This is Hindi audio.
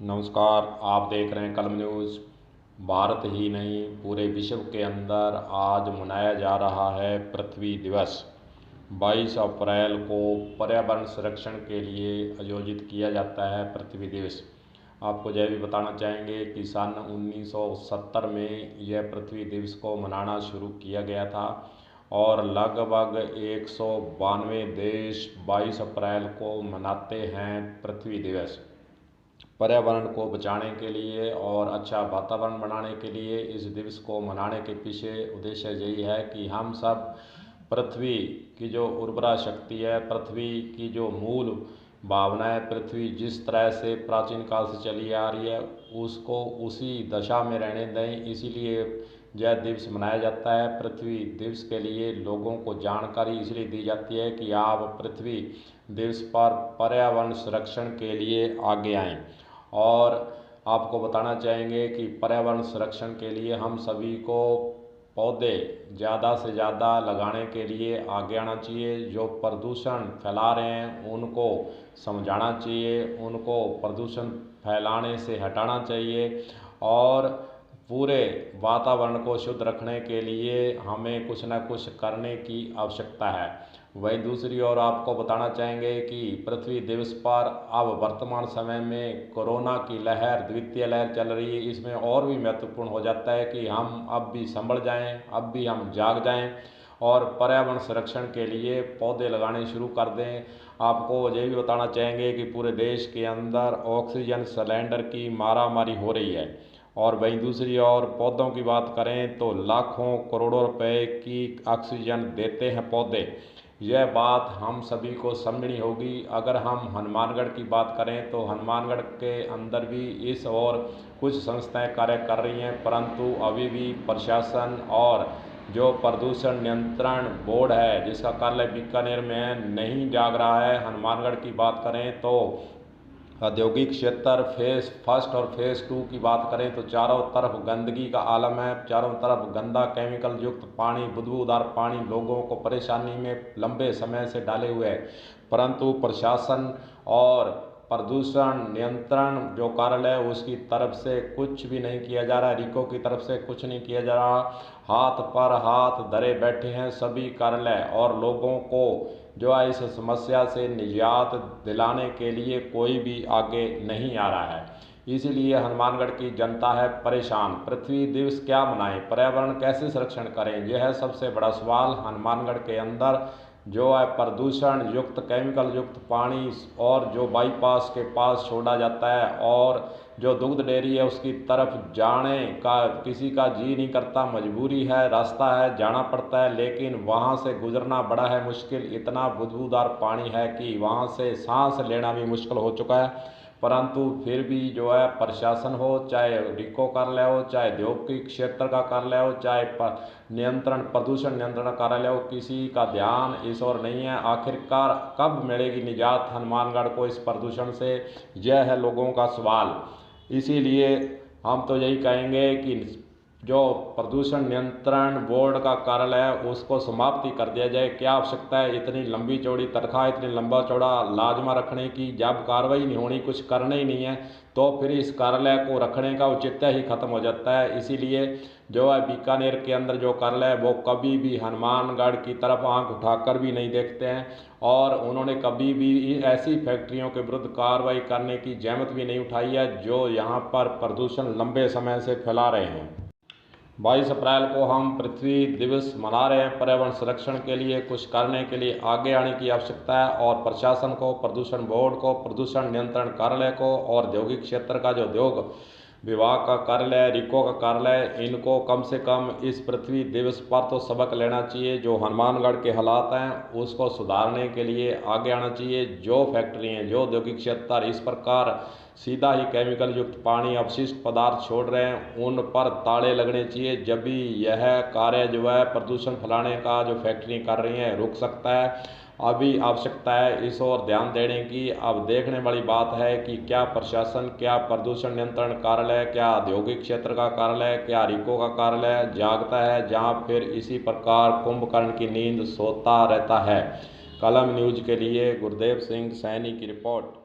नमस्कार। आप देख रहे हैं कलम न्यूज़। भारत ही नहीं पूरे विश्व के अंदर आज मनाया जा रहा है पृथ्वी दिवस। 22 अप्रैल को पर्यावरण संरक्षण के लिए आयोजित किया जाता है पृथ्वी दिवस। आपको यह भी बताना चाहेंगे कि सन 1970 में यह पृथ्वी दिवस को मनाना शुरू किया गया था और लगभग 192 देश 22 अप्रैल को मनाते हैं पृथ्वी दिवस। पर्यावरण को बचाने के लिए और अच्छा वातावरण बनाने के लिए इस दिवस को मनाने के पीछे उद्देश्य यही है कि हम सब पृथ्वी की जो उर्वरा शक्ति है, पृथ्वी की जो मूल भावना है, पृथ्वी जिस तरह से प्राचीन काल से चली आ रही है उसको उसी दशा में रहने दें। इसीलिए यह दिवस मनाया जाता है। पृथ्वी दिवस के लिए लोगों को जानकारी इसलिए दी जाती है कि आप पृथ्वी दिवस पर पर्यावरण संरक्षण के लिए आगे आएँ। और आपको बताना चाहेंगे कि पर्यावरण संरक्षण के लिए हम सभी को पौधे ज़्यादा से ज़्यादा लगाने के लिए आगे आना चाहिए। जो प्रदूषण फैला रहे हैं उनको समझाना चाहिए, उनको प्रदूषण फैलाने से हटाना चाहिए और पूरे वातावरण को शुद्ध रखने के लिए हमें कुछ न कुछ करने की आवश्यकता है। वहीं दूसरी ओर आपको बताना चाहेंगे कि पृथ्वी दिवस पर अब वर्तमान समय में कोरोना की लहर, द्वितीय लहर चल रही है। इसमें और भी महत्वपूर्ण हो जाता है कि हम अब भी संभल जाएं, अब भी हम जाग जाएं और पर्यावरण संरक्षण के लिए पौधे लगाने शुरू कर दें। आपको ये भी बताना चाहेंगे कि पूरे देश के अंदर ऑक्सीजन सिलेंडर की मारामारी हो रही है और वहीं दूसरी ओर पौधों की बात करें तो लाखों करोड़ों रुपए की ऑक्सीजन देते हैं पौधे। यह बात हम सभी को समझनी होगी। अगर हम हनुमानगढ़ की बात करें तो हनुमानगढ़ के अंदर भी इस और कुछ संस्थाएं कार्य कर रही हैं, परंतु अभी भी प्रशासन और जो प्रदूषण नियंत्रण बोर्ड है जिसका कार्यालय बीकानेर में है, नहीं जाग रहा है। हनुमानगढ़ की बात करें तो औद्योगिक क्षेत्र फेज़ 1 और फेज़ 2 की बात करें तो चारों तरफ गंदगी का आलम है। चारों तरफ गंदा केमिकल युक्त पानी, बदबूदार पानी लोगों को परेशानी में लंबे समय से डाले हुए है, परंतु प्रशासन और प्रदूषण नियंत्रण जो कार्यालय है उसकी तरफ से कुछ भी नहीं किया जा रहा। रिको की तरफ से कुछ नहीं किया जा रहा। हाथ पर हाथ धरे बैठे हैं सभी कार्यालय और लोगों को जो है इस समस्या से निजात दिलाने के लिए कोई भी आगे नहीं आ रहा है। इसीलिए हनुमानगढ़ की जनता है परेशान। पृथ्वी दिवस क्या मनाएं, पर्यावरण कैसे संरक्षण करें, यह है सबसे बड़ा सवाल। हनुमानगढ़ के अंदर जो है प्रदूषण युक्त केमिकल युक्त पानी और जो बाईपास के पास छोड़ा जाता है और जो दुग्ध डेयरी है उसकी तरफ जाने का किसी का जी नहीं करता, मजबूरी है, रास्ता है, जाना पड़ता है, लेकिन वहाँ से गुजरना बड़ा है मुश्किल। इतना बदबूदार पानी है कि वहाँ से सांस लेना भी मुश्किल हो चुका है, परंतु फिर भी जो है प्रशासन हो, चाहे रिको कार्यालय हो, चाहे औद्योगिक क्षेत्र का कार्यालय हो, चाहे प्रदूषण नियंत्रण कार्यालय हो, किसी का ध्यान इस ओर नहीं है। आखिरकार कब मिलेगी निजात हनुमानगढ़ को इस प्रदूषण से, यह है लोगों का सवाल। इसीलिए हम तो यही कहेंगे कि जो प्रदूषण नियंत्रण बोर्ड का कार्यालय है उसको समाप्ति कर दिया जाए। क्या आवश्यकता है इतनी लंबी चौड़ी तनख्वाह, इतनी लंबा चौड़ा लाजमा रखने की? जब कार्रवाई नहीं होनी, कुछ करना ही नहीं है, तो फिर इस कार्यालय को रखने का औचित्य ही खत्म हो जाता है। इसीलिए जो है बीकानेर के अंदर जो कार्यालय है वो कभी भी हनुमानगढ़ की तरफ आंख उठाकर भी नहीं देखते हैं और उन्होंने कभी भी ऐसी फैक्ट्रियों के विरुद्ध कार्रवाई करने की जहमत भी नहीं उठाई है जो यहाँ पर प्रदूषण लंबे समय से फैला रहे हैं। 22 अप्रैल को हम पृथ्वी दिवस मना रहे हैं। पर्यावरण संरक्षण के लिए कुछ करने के लिए आगे आने की आवश्यकता है और प्रशासन को, प्रदूषण बोर्ड को, प्रदूषण नियंत्रण कार्यालय को और औद्योगिक क्षेत्र का जो उद्योग विभाग का कार्यालय, रिको का कार्यालय, इनको कम से कम इस पृथ्वी दिवस पर तो सबक लेना चाहिए। जो हनुमानगढ़ के हालात हैं उसको सुधारने के लिए आगे आना चाहिए। जो फैक्ट्री हैं, जो औद्योगिक क्षेत्र इस प्रकार सीधा ही केमिकल युक्त पानी, अपशिष्ट पदार्थ छोड़ रहे हैं, उन पर ताले लगने चाहिए। जब भी यह कार्य जो है प्रदूषण फैलाने का जो फैक्ट्री कर रही हैं रुक सकता है। अभी आवश्यकता है इस ओर ध्यान देने की। अब देखने वाली बात है कि क्या प्रशासन, क्या प्रदूषण नियंत्रण कार्यालय, क्या औद्योगिक क्षेत्र का कार्यालय, क्या रिको का कार्यालय जागता है, जहां फिर इसी प्रकार कुंभकर्ण की नींद सोता रहता है। कलम न्यूज़ के लिए गुरदेव सिंह सैनी की रिपोर्ट।